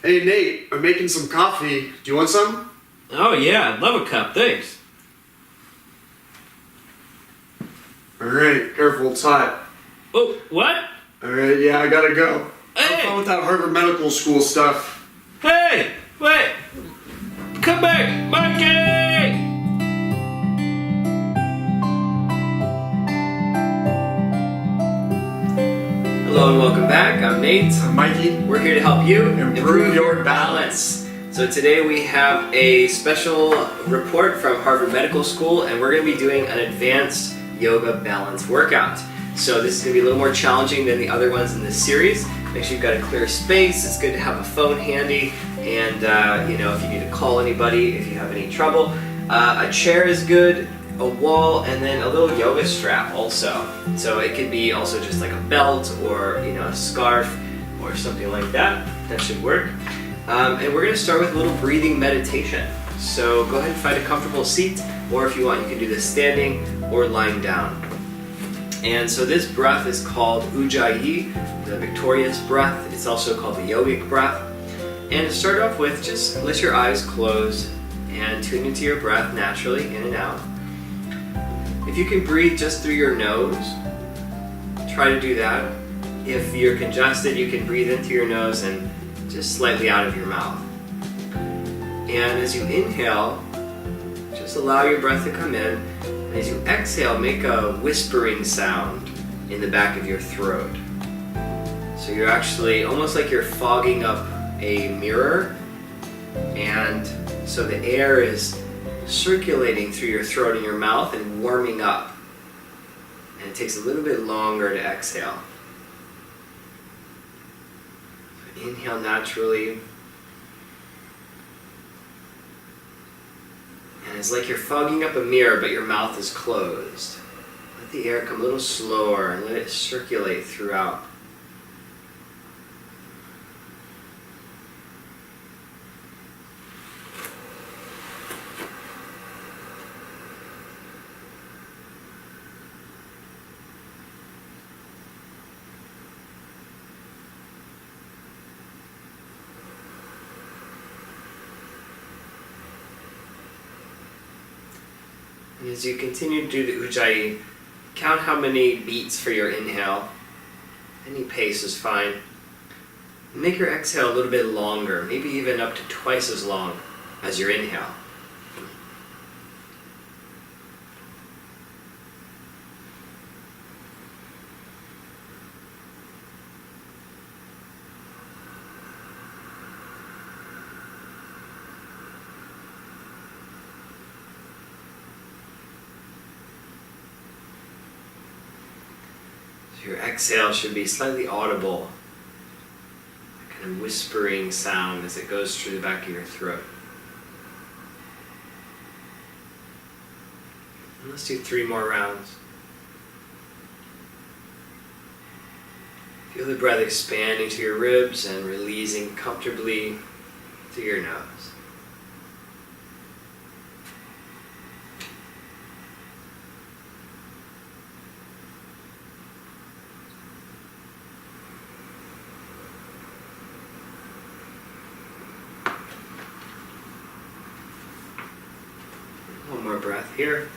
Hey Nate, I'm making some coffee. Do you want some? Oh yeah, I'd love a cup, thanks. Alright, careful, it's hot. Oh, what? Alright, yeah, I gotta go. Hey! Have fun with that Harvard Medical School stuff. Hey! Wait! Come back! Mikey! Hello and welcome back. I'm Nate. I'm Mikey. We're here to help you Improve your balance. So today we have a special report from Harvard Medical School, and we're going to be doing an advanced yoga balance workout. So this is going to be a little more challenging than the other ones in this series. Make sure you've got a clear space. It's good to have a phone handy, and if you need to call anybody if you have any trouble. A chair is good, a wall, and then a little yoga strap also. So it could be also just like a belt or a scarf or something like that. That should work. And we're going to start with a little breathing meditation. So go ahead and find a comfortable seat, or if you want, you can do this standing or lying down. And so this breath is called Ujjayi, the victorious breath. It's also called the yogic breath. And to start off with, just let your eyes close and tune into your breath naturally, in and out. If you can breathe just through your nose, try to do that. If you're congested, you can breathe into your nose and just slightly out of your mouth. And as you inhale, just allow your breath to come in. And as you exhale, make a whispering sound in the back of your throat. So you're actually almost like you're fogging up a mirror, and so the air is circulating through your throat and your mouth and warming up. And it takes a little bit longer to exhale. So inhale naturally. And it's like you're fogging up a mirror, but your mouth is closed. Let the air come a little slower and let it circulate throughout. And as you continue to do the Ujjayi, count how many beats for your inhale. Any pace is fine. And make your exhale a little bit longer, maybe even up to twice as long as your inhale. Your exhale should be slightly audible, a kind of whispering sound as it goes through the back of your throat. And let's do 3 more rounds. Feel the breath expanding to your ribs and releasing comfortably through your nose. One more breath here.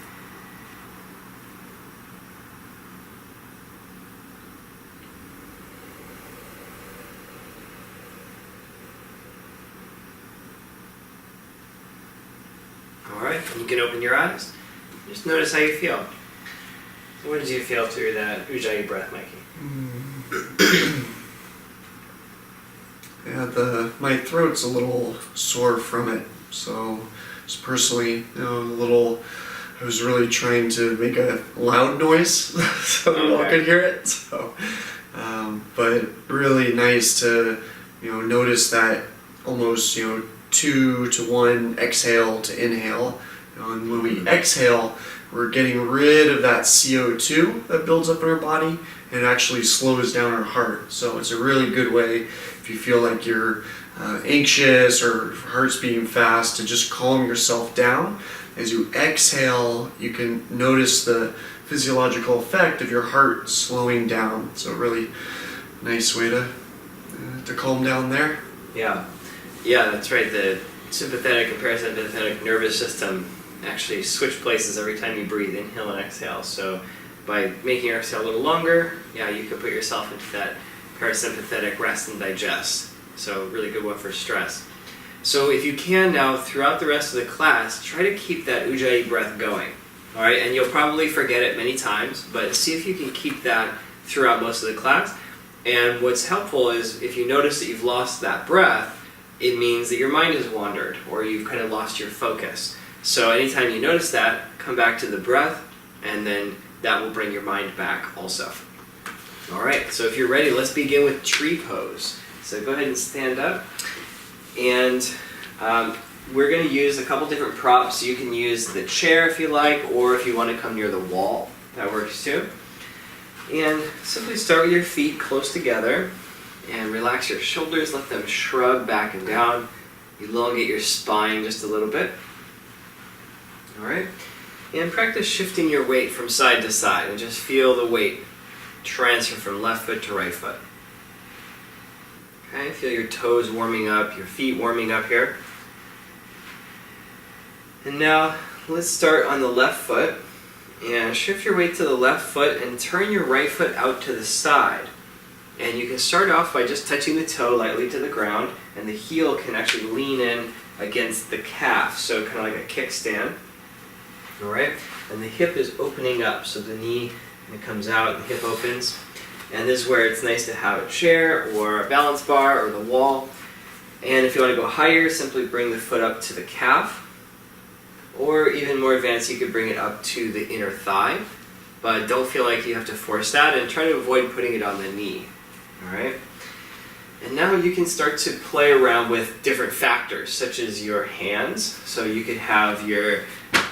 Alright, you can open your eyes. Just notice how you feel. So what did you feel through that Ujjayi breath, Mikey? Yeah, my throat's a little sore from it, so just personally, I was really trying to make a loud noise so we all could hear it. So, but really nice to, notice that almost, 2 to 1 exhale to inhale. And when we exhale, we're getting rid of that CO2 that builds up in our body, and it actually slows down our heart. So it's a really good way if you feel like you're anxious or heart's beating fast to just calm yourself down. As you exhale, you can notice the physiological effect of your heart slowing down. So really nice way to calm down there. Yeah. Yeah, that's right. The sympathetic and parasympathetic nervous system actually switch places every time you breathe, inhale and exhale. So by making your exhale a little longer, yeah, you can put yourself into that parasympathetic rest and digest. So really good one for stress. So if you can now, throughout the rest of the class, try to keep that Ujjayi breath going. All right, and you'll probably forget it many times, but see if you can keep that throughout most of the class. And what's helpful is if you notice that you've lost that breath, it means that your mind has wandered or you've kind of lost your focus. So anytime you notice that, come back to the breath, and then that will bring your mind back also. All right, so if you're ready, let's begin with tree pose. So go ahead and stand up. And we're going to use a couple different props. You can use the chair if you like, or if you want to come near the wall, that works too. And simply start with your feet close together and relax your shoulders, let them shrug back and down. Elongate your spine just a little bit. All right. And practice shifting your weight from side to side and just feel the weight transfer from left foot to right foot. Okay, feel your toes warming up, your feet warming up here. And now let's start on the left foot and shift your weight to the left foot and turn your right foot out to the side. And you can start off by just touching the toe lightly to the ground, and the heel can actually lean in against the calf, so kind of like a kickstand. All right, and the hip is opening up, so the knee comes out, the hip opens. And this is where it's nice to have a chair or a balance bar or the wall. And if you want to go higher, simply bring the foot up to the calf. Or even more advanced, you could bring it up to the inner thigh. But don't feel like you have to force that, and try to avoid putting it on the knee. All right? And now you can start to play around with different factors, such as your hands. So you could have your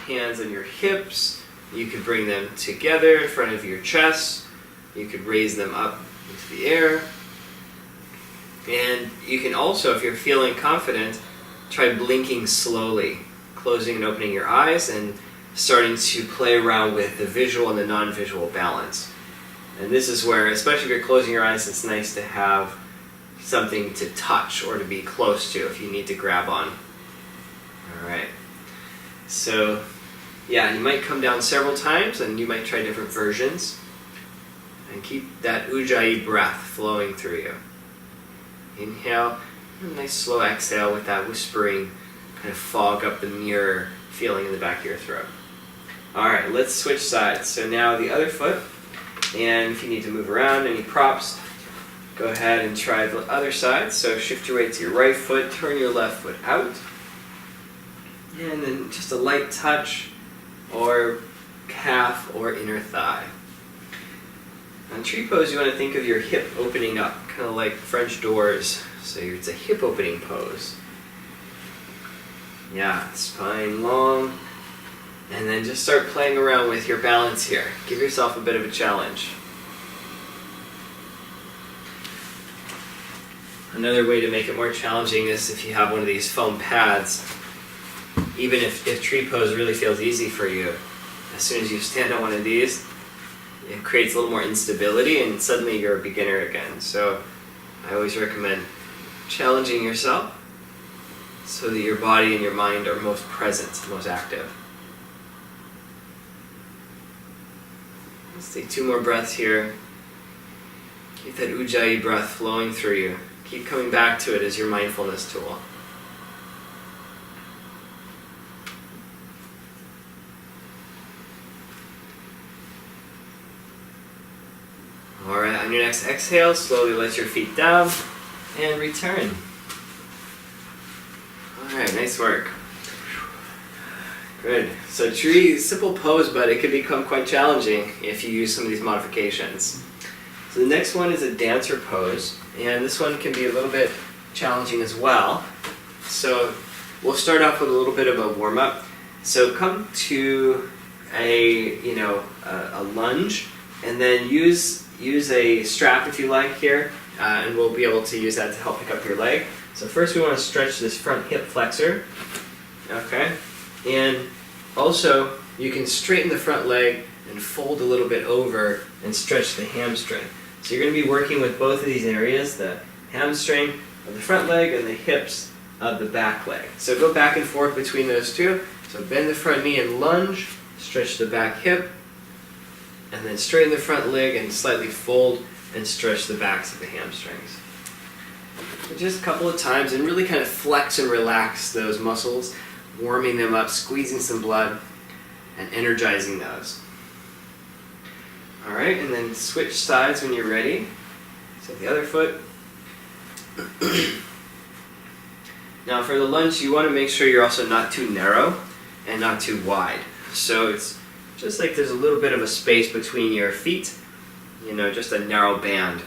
hands on your hips. You could bring them together in front of your chest. You could raise them up into the air. And you can also, if you're feeling confident, try blinking slowly, closing and opening your eyes, and starting to play around with the visual and the non-visual balance. And this is where, especially if you're closing your eyes, it's nice to have something to touch or to be close to if you need to grab on. All right. So, yeah, you might come down several times, and you might try different versions. And keep that Ujjayi breath flowing through you. Inhale, and a nice slow exhale with that whispering, kind of fog up the mirror feeling in the back of your throat. Alright, let's switch sides. So now the other foot, and if you need to move around, any props, go ahead and try the other side. So shift your weight to your right foot, turn your left foot out, and then just a light touch, or calf or inner thigh. On tree pose, you want to think of your hip opening up, kind of like French doors. So it's a hip opening pose. Yeah, spine long. And then just start playing around with your balance here. Give yourself a bit of a challenge. Another way to make it more challenging is if you have one of these foam pads. Even if tree pose really feels easy for you, as soon as you stand on one of these, it creates a little more instability, and suddenly you're a beginner again. So I always recommend challenging yourself so that your body and your mind are most present, most active. Let's take 2 more breaths here. Keep that Ujjayi breath flowing through you. Keep coming back to it as your mindfulness tool. Alright, on your next exhale, slowly let your feet down and return. Alright, nice work. Good. So tree, simple pose, but it can become quite challenging if you use some of these modifications. So the next one is a dancer pose, and this one can be a little bit challenging as well. So we'll start off with a little bit of a warm-up. So come to a lunge, and then use a strap if you like here, and we'll be able to use that to help pick up your leg. So first we want to stretch this front hip flexor. Okay, and also you can straighten the front leg and fold a little bit over and stretch the hamstring. So you're going to be working with both of these areas, the hamstring of the front leg and the hips of the back leg. So go back and forth between those two. So bend the front knee and lunge, stretch the back hip, and then straighten the front leg and slightly fold and stretch the backs of the hamstrings. So just a couple of times and really kind of flex and relax those muscles, warming them up, squeezing some blood, and energizing those. All right, and then switch sides when you're ready. So the other foot. Now for the lunge, you want to make sure you're also not too narrow and not too wide. So it's just like there's a little bit of a space between your feet, just a narrow band.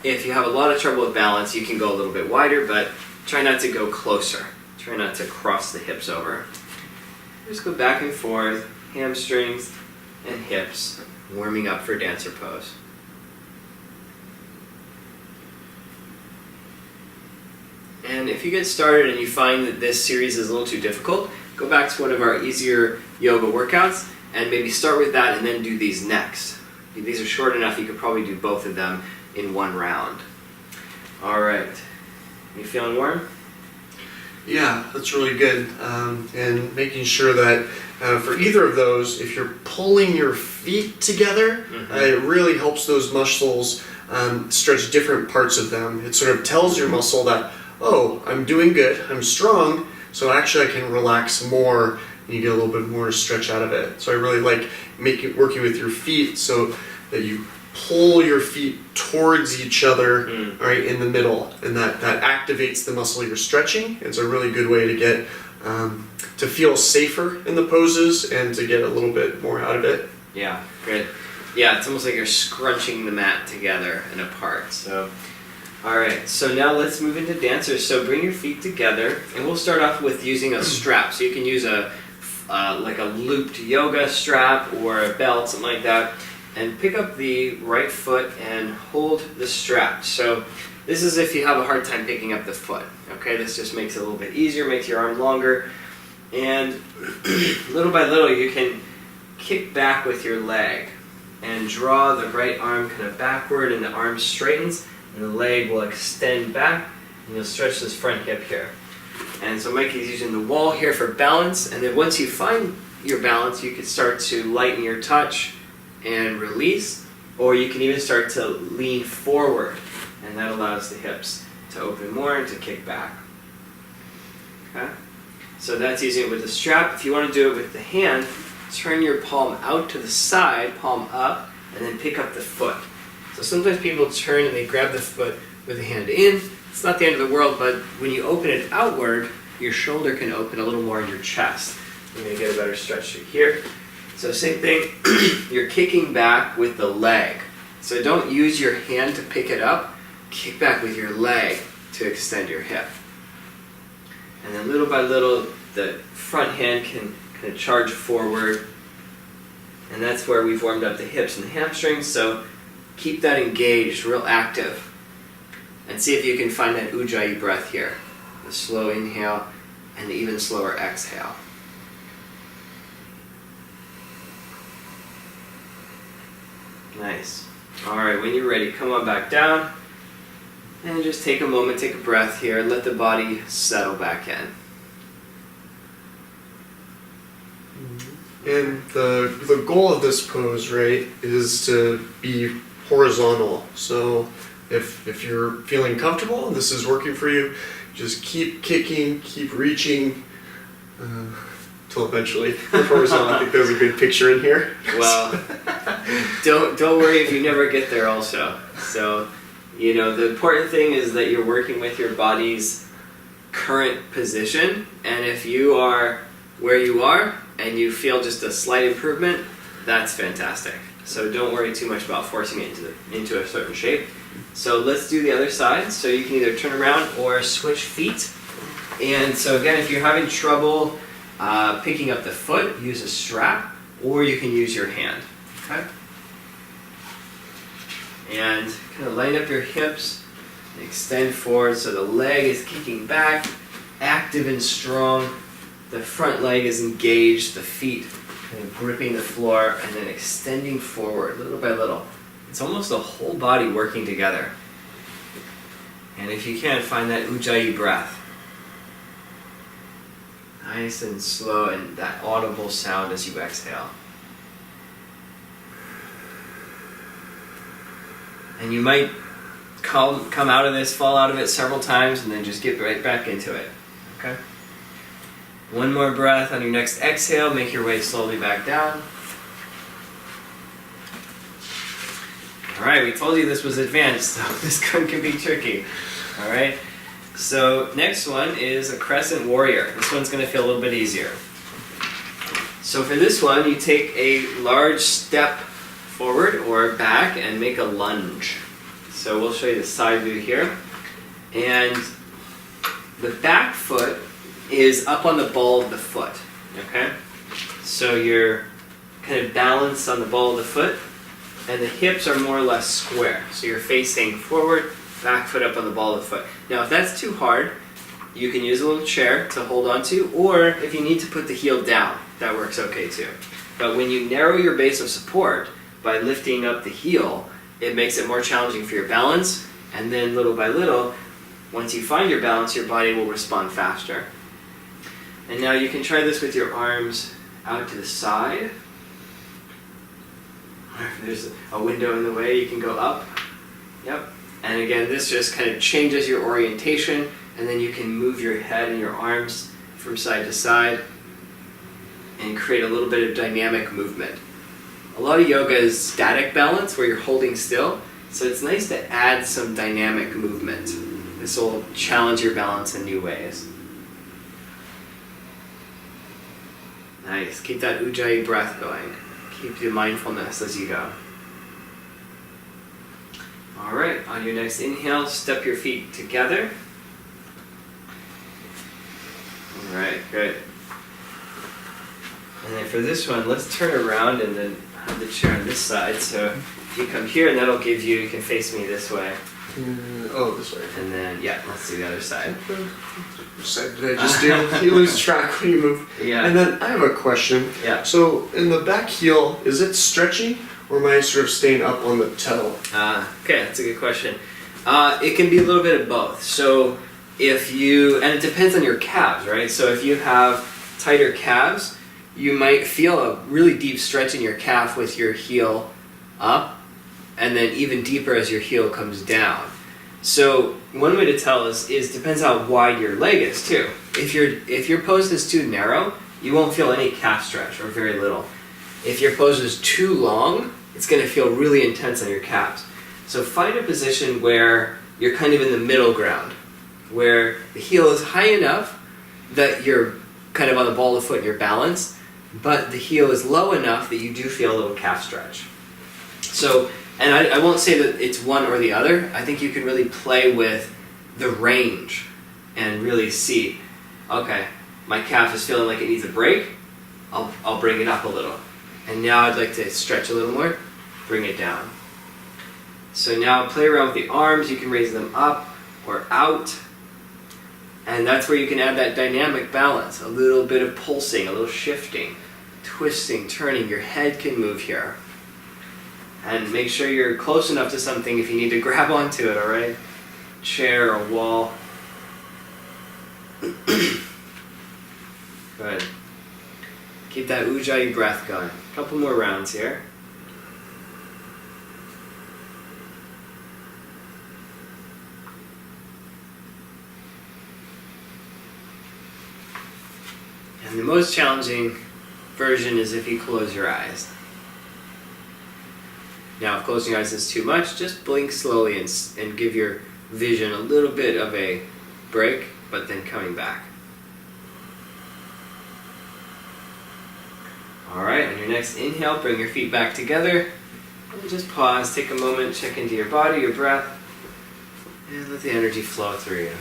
If you have a lot of trouble with balance, you can go a little bit wider, but try not to go closer. Try not to cross the hips over. Just go back and forth, hamstrings and hips, warming up for dancer pose. And if you get started and you find that this series is a little too difficult, go back to one of our easier yoga workouts and maybe start with that and then do these next. These are short enough you could probably do both of them in one round. All right. You feeling warm? Yeah, that's really good. And making sure that for either of those, if you're pulling your feet together, it really helps those muscles stretch different parts of them. It sort of tells your muscle that, oh, I'm doing good, I'm strong, so actually I can relax more and you get a little bit more stretch out of it. So I really like working with your feet so that you pull your feet towards each other, right, in the middle, and that activates the muscle you're stretching. It's a really good way to get to feel safer in the poses and to get a little bit more out of it. Yeah, good. Yeah, it's almost like you're scrunching the mat together and apart. So, all right. So now let's move into dancers. So bring your feet together, and we'll start off with using a strap. So you can use like a looped yoga strap or a belt, something like that. And pick up the right foot and hold the strap. So this is if you have a hard time picking up the foot. Okay, this just makes it a little bit easier, makes your arm longer. And little by little you can kick back with your leg and draw the right arm kind of backward and the arm straightens and the leg will extend back and you'll stretch this front hip here. And so Mike is using the wall here for balance, and then once you find your balance you can start to lighten your touch and release, or you can even start to lean forward, and that allows the hips to open more and to kick back. Okay? So that's using it with the strap. If you want to do it with the hand, turn your palm out to the side, palm up, and then pick up the foot. So sometimes people turn and they grab the foot with the hand in. It's not the end of the world, but when you open it outward, your shoulder can open a little more in your chest. You're going to get a better stretch through here. So same thing, you're kicking back with the leg. So don't use your hand to pick it up, kick back with your leg to extend your hip. And then little by little, the front hand can kind of charge forward. And that's where we've warmed up the hips and the hamstrings, so keep that engaged, real active. And see if you can find that Ujjayi breath here. The slow inhale and the even slower exhale. Nice. Alright, when you're ready, come on back down. And just take a moment, take a breath here, let the body settle back in. And the goal of this pose, right, is to be horizontal. So if you're feeling comfortable and this is working for you, just keep kicking, keep reaching, till eventually you're horizontal. I think there's a good picture in here. Well, don't worry if you never get there also. So, the important thing is that you're working with your body's current position, and if you are where you are and you feel just a slight improvement, that's fantastic. So don't worry too much about forcing it into a certain shape. So let's do the other side. So you can either turn around or switch feet. And so again, if you're having trouble picking up the foot, use a strap, or you can use your hand. Okay? And kind of line up your hips, and extend forward so the leg is kicking back, active and strong. The front leg is engaged, the feet kind of gripping the floor, and then extending forward little by little. It's almost the whole body working together. And if you can, find that Ujjayi breath. Nice and slow, and that audible sound as you exhale. And you might come out of this, fall out of it several times, and then just get right back into it. Okay? One more breath on your next exhale. Make your way slowly back down. Alright, we told you this was advanced, so this one can be tricky. Alright? So, next one is a Crescent Warrior. This one's going to feel a little bit easier. So for this one, you take a large step forward or back and make a lunge. So we'll show you the side view here. And the back foot is up on the ball of the foot. Okay? So you're kind of balanced on the ball of the foot, and the hips are more or less square. So you're facing forward, back foot up on the ball of the foot. Now if that's too hard, you can use a little chair to hold on to, or if you need to put the heel down, that works okay too. But when you narrow your base of support by lifting up the heel, it makes it more challenging for your balance, and then little by little, once you find your balance, your body will respond faster. And now you can try this with your arms out to the side. If there's a window in the way, you can go up. Yep. And again, this just kind of changes your orientation, and then you can move your head and your arms from side to side and create a little bit of dynamic movement. A lot of yoga is static balance, where you're holding still, so it's nice to add some dynamic movement. This will challenge your balance in new ways. Nice. Keep that Ujjayi breath going. Keep your mindfulness as you go. Alright, on your next inhale, step your feet together. Alright, good. And then for this one, let's turn around and then have the chair on this side. So if you come here, and that'll give you can face me this way. This way. And then, yeah, let's do the other side. Which side did I just do? You lose track when you move. Yeah. And then I have a question. Yeah. So in the back heel, is it stretchy, or am I sort of staying up on the toe? Okay, that's a good question. It can be a little bit of both. So if you, and it depends on your calves, right? So if you have tighter calves, you might feel a really deep stretch in your calf with your heel up, and then even deeper as your heel comes down. So one way to tell is depends how wide your leg is too. If your pose is too narrow, you won't feel any calf stretch or very little. If your pose is too long, it's going to feel really intense on your calves. So find a position where you're kind of in the middle ground, where the heel is high enough that you're kind of on the ball of the foot, you're balanced, but the heel is low enough that you do feel a little calf stretch. So, and I won't say that it's one or the other. I think you can really play with the range and really see, okay, my calf is feeling like it needs a break, I'll bring it up a little. And now I'd like to stretch a little more, bring it down. So now play around with the arms, you can raise them up or out. And that's where you can add that dynamic balance, a little bit of pulsing, a little shifting, twisting, turning. Your head can move here. And make sure you're close enough to something if you need to grab onto it, alright? Chair or wall. Good. Keep that Ujjayi breath going. A couple more rounds here. And the most challenging version is if you close your eyes. Now, if closing your eyes is too much, just blink slowly and give your vision a little bit of a break, but then coming back. Alright, on your next inhale, bring your feet back together. And just pause, take a moment, check into your body, your breath, and let the energy flow through you.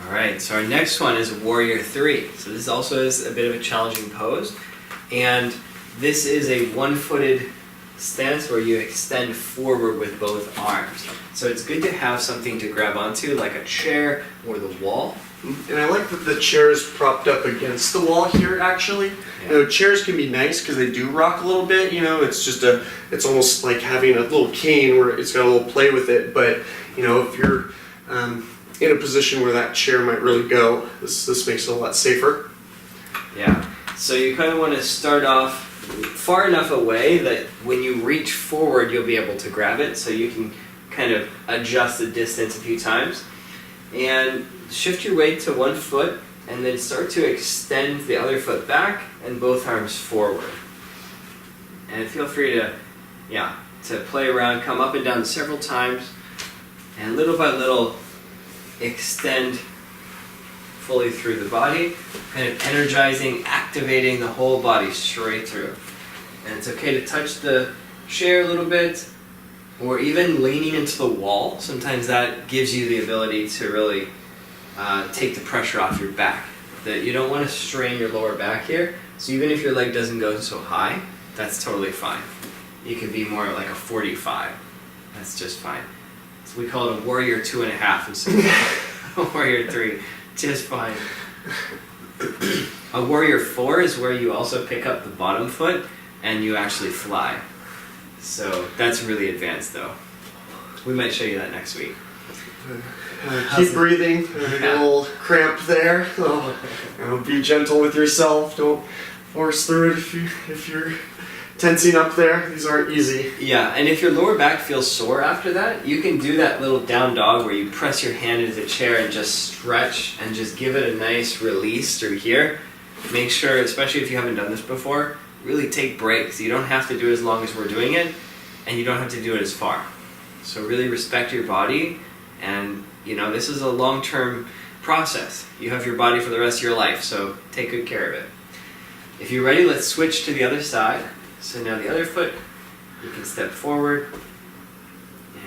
Alright, so our next one is Warrior 3. So this also is a bit of a challenging pose. And this is a one-footed stance where you extend forward with both arms. So it's good to have something to grab onto, like a chair or the wall. And I like that the chair is propped up against the wall here, actually. Yeah. You know, chairs can be nice because they do rock a little bit, you know, it's almost like having a little cane where it's got a little play with it, but, you know, if you're in a position where that chair might really go, this makes it a lot safer. Yeah, so you kind of want to start off far enough away that when you reach forward, you'll be able to grab it, so you can kind of adjust the distance a few times. And shift your weight to one foot, and then start to extend the other foot back and both arms forward. And feel free to play around, come up and down several times, and little by little extend fully through the body, kind of energizing, activating the whole body straight through. And it's okay to touch the chair a little bit, or even leaning into the wall. Sometimes that gives you the ability to really take the pressure off your back. That you don't want to strain your lower back here, so even if your leg doesn't go so high, that's totally fine. You could be more like a 45. That's just fine. So we call it a warrior 2.5 instead of a warrior 3. Just fine. A warrior 4 is where you also pick up the bottom foot and you actually fly. So that's really advanced though. We might show you that next week. Keep breathing. A little cramp there. So, you know, be gentle with yourself. Don't force through it if you're tensing up there. These aren't easy. Yeah, and if your lower back feels sore after that, you can do that little down dog where you press your hand into the chair and just stretch and just give it a nice release through here. Make sure, especially if you haven't done this before, really take breaks. You don't have to do it as long as we're doing it, and you don't have to do it as far. So really respect your body, and you know, this is a long-term process. You have your body for the rest of your life, so take good care of it. If you're ready, let's switch to the other side. So now the other foot, you can step forward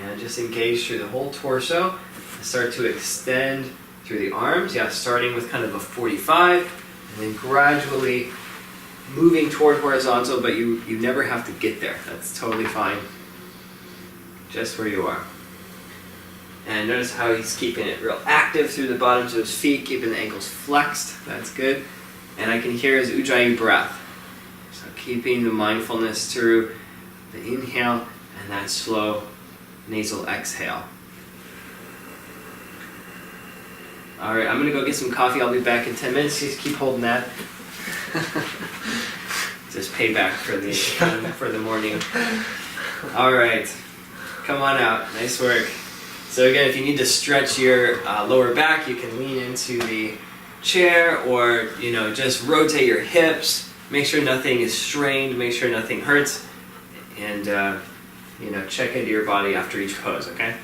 and just engage through the whole torso. Start to extend through the arms, starting with kind of a 45, and then gradually moving toward horizontal, but you never have to get there. That's totally fine. Just where you are. And notice how he's keeping it real active through the bottoms of his feet, keeping the ankles flexed. That's good. And I can hear his Ujjayi breath. So keeping the mindfulness through the inhale and that slow nasal exhale. Alright, I'm going to go get some coffee. I'll be back in 10 minutes. Just keep holding that. Just payback for the morning. Alright, come on out. Nice work. So again, if you need to stretch your lower back, you can lean into the chair, or just rotate your hips. Make sure nothing is strained. Make sure nothing hurts, and check into your body after each pose. Okay.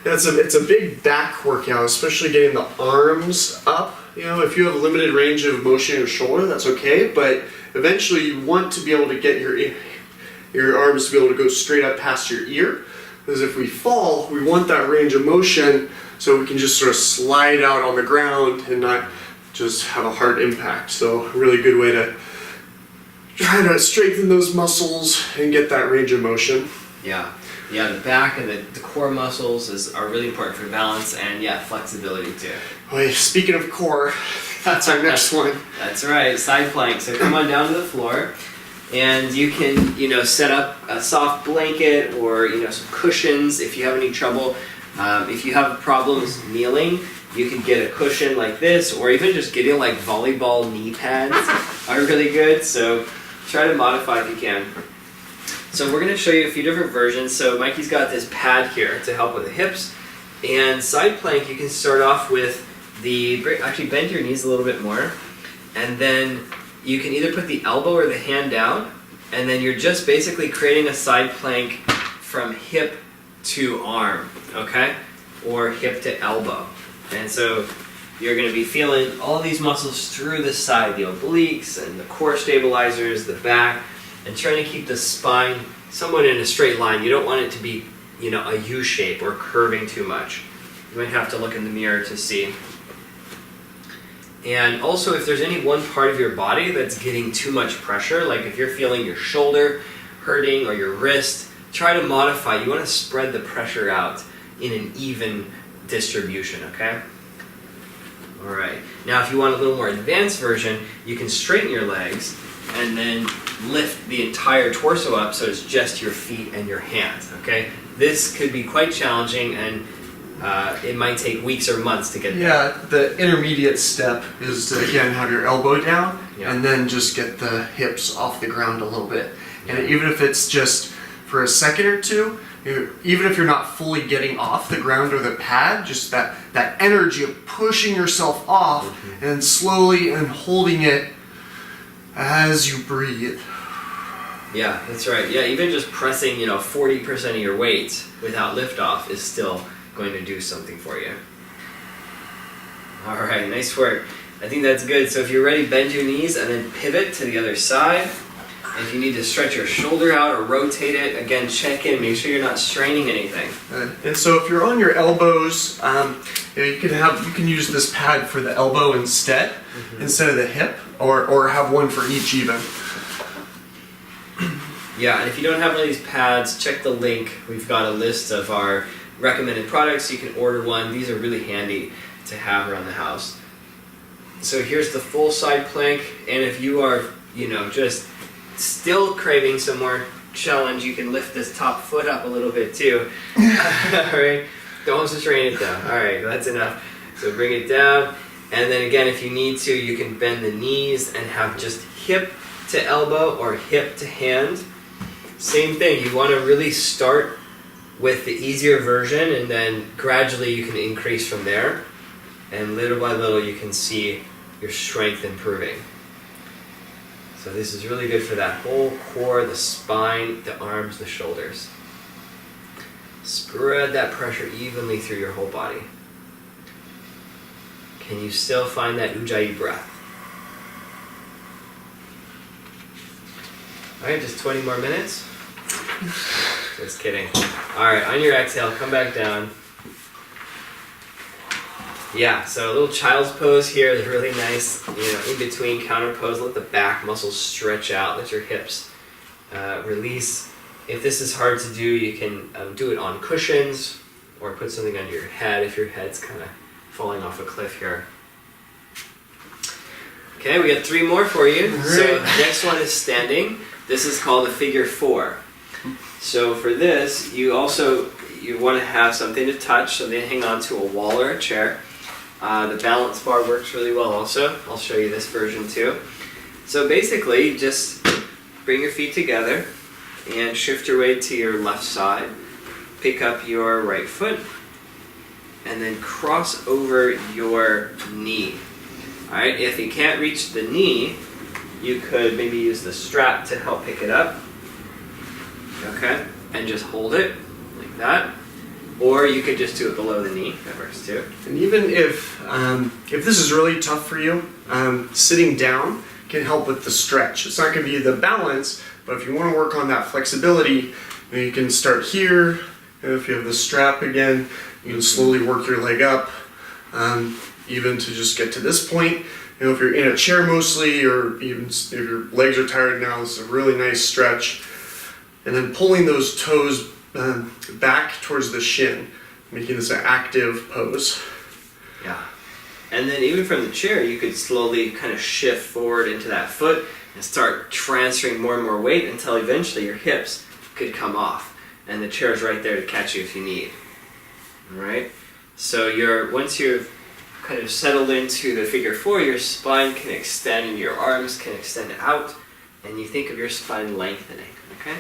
Yeah, it's a big back workout, especially getting the arms up. If you have a limited range of motion in your shoulder, that's okay. But eventually, you want to be able to get your arms to be able to go straight up past your ear. Because if we fall, we want that range of motion so we can just sort of slide out on the ground and not just have a hard impact. So a really good way to try to strengthen those muscles and get that range of motion. Yeah, the back and the core muscles are really important for balance and flexibility too. Well, speaking of core, that's our next one. That's right, side plank. So come on down to the floor. And you can, set up a soft blanket or, some cushions if you have any trouble. If you have problems kneeling, you can get a cushion like this, or even just getting like volleyball knee pads are really good. So try to modify if you can. So we're going to show you a few different versions. So Mikey's got this pad here to help with the hips. And side plank, you can start off with actually bend your knees a little bit more. And then you can either put the elbow or the hand down, and then you're just basically creating a side plank from hip to arm, okay? Or hip to elbow. And so you're going to be feeling all these muscles through the side, the obliques and the core stabilizers, the back, and trying to keep the spine somewhat in a straight line. You don't want it to be, a U shape or curving too much. You might have to look in the mirror to see. And also, if there's any one part of your body that's getting too much pressure, like if you're feeling your shoulder hurting or your wrist, try to modify. You want to spread the pressure out in an even distribution, okay? All right. Now, if you want a little more advanced version, you can straighten your legs and then lift the entire torso up so it's just your feet and your hands, okay? This could be quite challenging, and it might take weeks or months to get there. Yeah, the intermediate step is to, again, have your elbow down, Yeah. and then just get the hips off the ground a little bit. And even if it's just for a second or two, even if you're not fully getting off the ground or the pad, just that energy of pushing yourself off and then slowly and holding it as you breathe. Yeah, that's right. Yeah, even just pressing, 40% of your weight without liftoff is still going to do something for you. All right, nice work. I think that's good. So if you're ready, bend your knees and then pivot to the other side. If you need to stretch your shoulder out or rotate it, again, check in. Make sure you're not straining anything. And so if you're on your elbows, you can use this pad for the elbow instead of the hip, or have one for each even. Yeah, and if you don't have one of these pads, check the link. We've got a list of our recommended products. You can order one. These are really handy to have around the house. So here's the full side plank, and if you are, just still craving some more challenge, you can lift this top foot up a little bit too. Alright, don't strain it down. Alright, that's enough. So bring it down, and then again, if you need to, you can bend the knees and have just hip to elbow or hip to hand. Same thing, you want to really start with the easier version, and then gradually you can increase from there, and little by little you can see your strength improving. So this is really good for that whole core, the spine, the arms, the shoulders. Spread that pressure evenly through your whole body. Can you still find that Ujjayi breath? Alright, just 20 more minutes. Just kidding. Alright, on your exhale, come back down. Yeah, so a little child's pose here is really nice. In between counter pose, let the back muscles stretch out, let your hips release. If this is hard to do, you can do it on cushions or put something under your head if your head's kind of falling off a cliff here. Okay, we got 3 more for you. So next one is standing. This is called a figure 4. So for this, you want to have something to touch, something to hang on to, a wall or a chair. The balance bar works really well also. I'll show you this version too. So basically, just bring your feet together and shift your weight to your left side. Pick up your right foot and then cross over your knee. Alright, if you can't reach the knee, you could maybe use the strap to help pick it up. Okay, and just hold it like that. Or you could just do it below the knee. That works too. And even if this is really tough for you, sitting down can help with the stretch. It's not going to be the balance, but if you want to work on that flexibility, you can start here. And if you have the strap again, you can slowly work your leg up, even to just get to this point. If you're in a chair mostly, or even if your legs are tired now, it's a really nice stretch. And then pulling those toes back towards the shin, making this an active pose. Yeah. And then even from the chair, you could slowly kind of shift forward into that foot and start transferring more and more weight until eventually your hips could come off. And the chair's right there to catch you if you need. Alright? So once you've kind of settled into the figure 4, your spine can extend and your arms can extend out, and you think of your spine lengthening. Okay?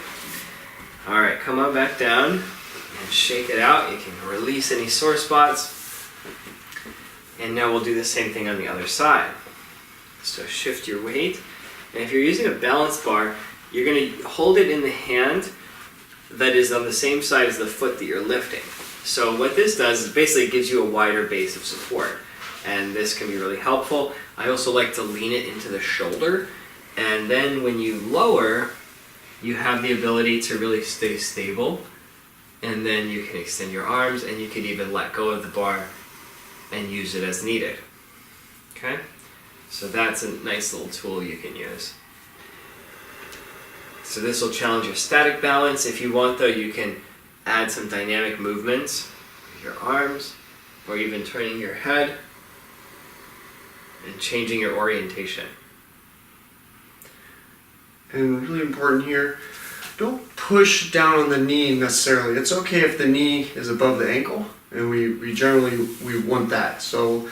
Alright, come on back down and shake it out. You can release any sore spots. And now we'll do the same thing on the other side. So shift your weight. And if you're using a balance bar, you're going to hold it in the hand that is on the same side as the foot that you're lifting. So what this does is basically gives you a wider base of support. And this can be really helpful. I also like to lean it into the shoulder. And then when you lower, you have the ability to really stay stable, and then you can extend your arms, and you could even let go of the bar and use it as needed. Okay? So that's a nice little tool you can use. So this will challenge your static balance. If you want though, you can add some dynamic movements with your arms, or even turning your head. and changing your orientation. And really important here, don't push down on the knee necessarily. It's okay if the knee is above the ankle, and we generally want that. So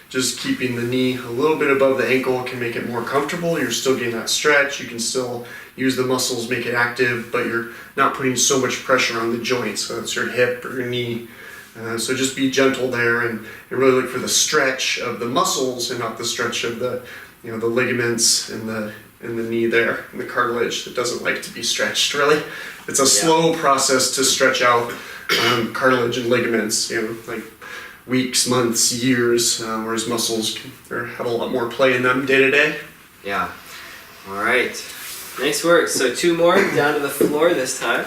just keeping the knee a little bit above the ankle can make it more comfortable. You're still getting that stretch. You can still use the muscles, make it active, but you're not putting so much pressure on the joints, whether it's your hip or your knee. So just be gentle there and really look for the stretch of the muscles and not the stretch of the the ligaments in the knee there, and the cartilage that doesn't like to be stretched really. It's a slow process to stretch out cartilage and ligaments, like weeks, months, years, whereas muscles have a lot more play in them day to day. Yeah. All right. Nice work. So 2 more down to the floor this time.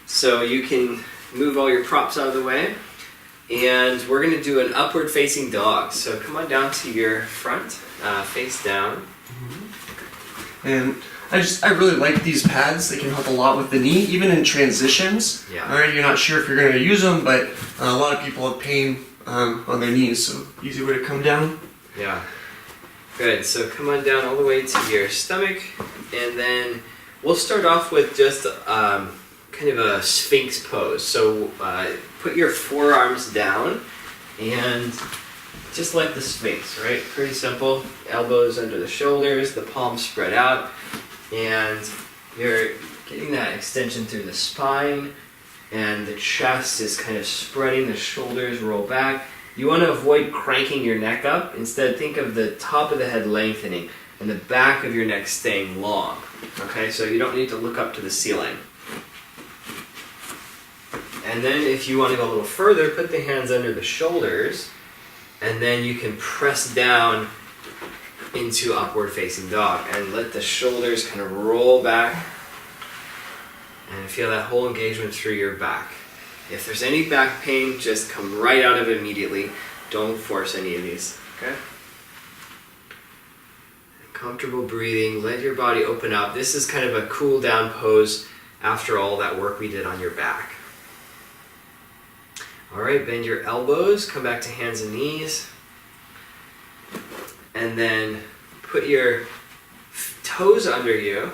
So you can move all your props out of the way. And we're going to do an upward facing dog. So come on down to your front, face down. And I really like these pads. They can help a lot with the knee, even in transitions. Yeah. All right, you're not sure if you're going to use them, but a lot of people have pain on their knees, so easy way to come down. Yeah. Good. So come on down all the way to your stomach, and then we'll start off with just kind of a sphinx pose. So put your forearms down and just like the sphinx, right? Pretty simple. Elbows under the shoulders, the palms spread out, and you're getting that extension through the spine, and the chest is kind of spreading, the shoulders roll back. You want to avoid cranking your neck up. Instead, think of the top of the head lengthening and the back of your neck staying long. Okay, so you don't need to look up to the ceiling. And then if you want to go a little further, put the hands under the shoulders, and then you can press down into upward facing dog and let the shoulders kind of roll back and feel that whole engagement through your back. If there's any back pain, just come right out of it immediately. Don't force any of these, okay? Comfortable breathing, let your body open up. This is kind of a cool down pose after all that work we did on your back. All right, bend your elbows, come back to hands and knees, and then put your toes under you,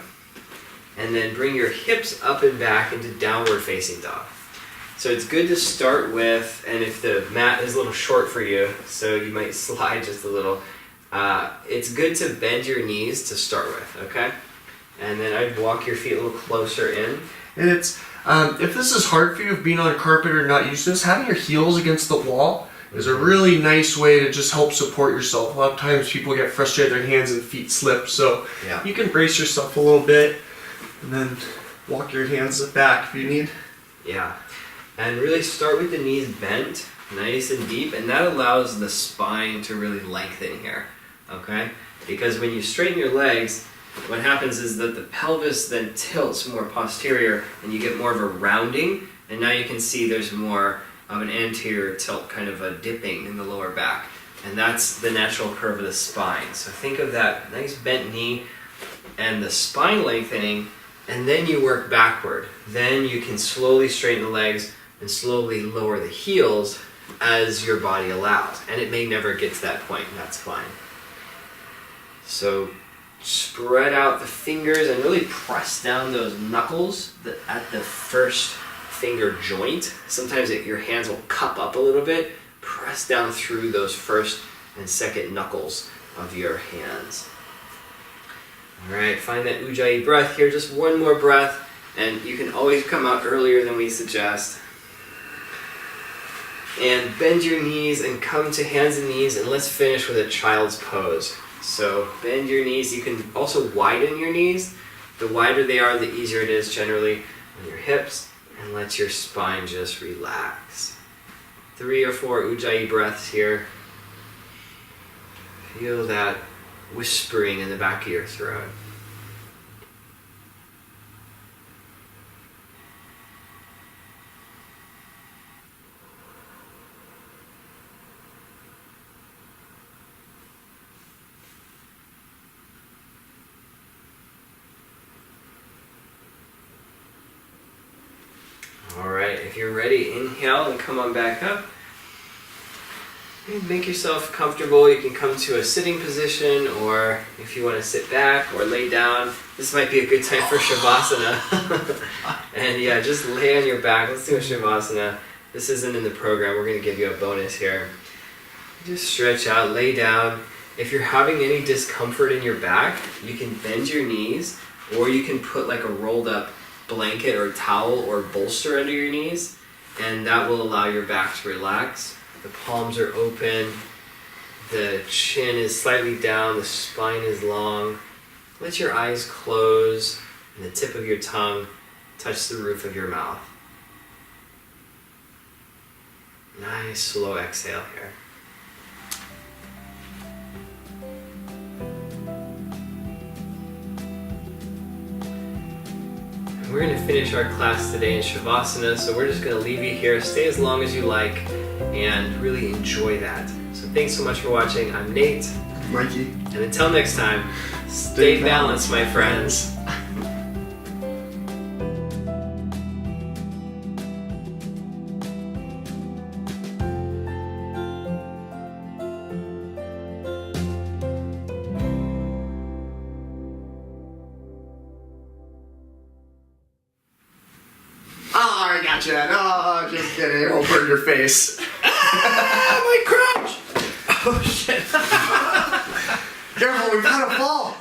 and then bring your hips up and back into downward facing dog. So it's good to start with, and if the mat is a little short for you, so you might slide just a little, it's good to bend your knees to start with, okay? And then I'd walk your feet a little closer in. And it's, if this is hard for you, being on carpet or not used to this, having your heels against the wall is a really nice way to just help support yourself. A lot of times people get frustrated, their hands and feet slip, so you can brace yourself a little bit and then walk your hands back if you need. Yeah, and really start with the knees bent, nice and deep, and that allows the spine to really lengthen here, okay? Because when you straighten your legs, what happens is that the pelvis then tilts more posterior and you get more of a rounding, and now you can see there's more of an anterior tilt, kind of a dipping in the lower back, and that's the natural curve of the spine. So think of that nice bent knee and the spine lengthening, and then you work backward. Then you can slowly straighten the legs and slowly lower the heels as your body allows, and it may never get to that point, and that's fine. So spread out the fingers and really press down those knuckles at the first finger joint. Sometimes your hands will cup up a little bit. Press down through those first and second knuckles of your hands. All right, find that Ujjayi breath here. Just one more breath, and you can always come out earlier than we suggest. And bend your knees and come to hands and knees, and let's finish with a child's pose. So bend your knees. You can also widen your knees. The wider they are, the easier it is generally on your hips, and let your spine just relax. 3 or 4 Ujjayi breaths here. Feel that whispering in the back of your throat. All right, if you're ready, inhale and come on back up. Make yourself comfortable. You can come to a sitting position, or if you want to sit back or lay down, this might be a good time for Shavasana. And yeah, just lay on your back. Let's do a Shavasana. This isn't in the program. We're going to give you a bonus here. Just stretch out, lay down. If you're having any discomfort in your back, you can bend your knees, or you can put like a rolled up blanket or towel or bolster under your knees, and that will allow your back to relax. The palms are open, the chin is slightly down, the spine is long. Let your eyes close and the tip of your tongue touch the roof of your mouth. Nice slow exhale here. We're going to finish our class today in Shavasana, so we're just going to leave you here. Stay as long as you like and really enjoy that. So thanks so much for watching. I'm Nate. Mikey. And until next time, stay balanced, my friends. Oh, I got you. No, just kidding. It'll burn your face. Ah, my crotch! Oh shit. Careful, we've got to fall.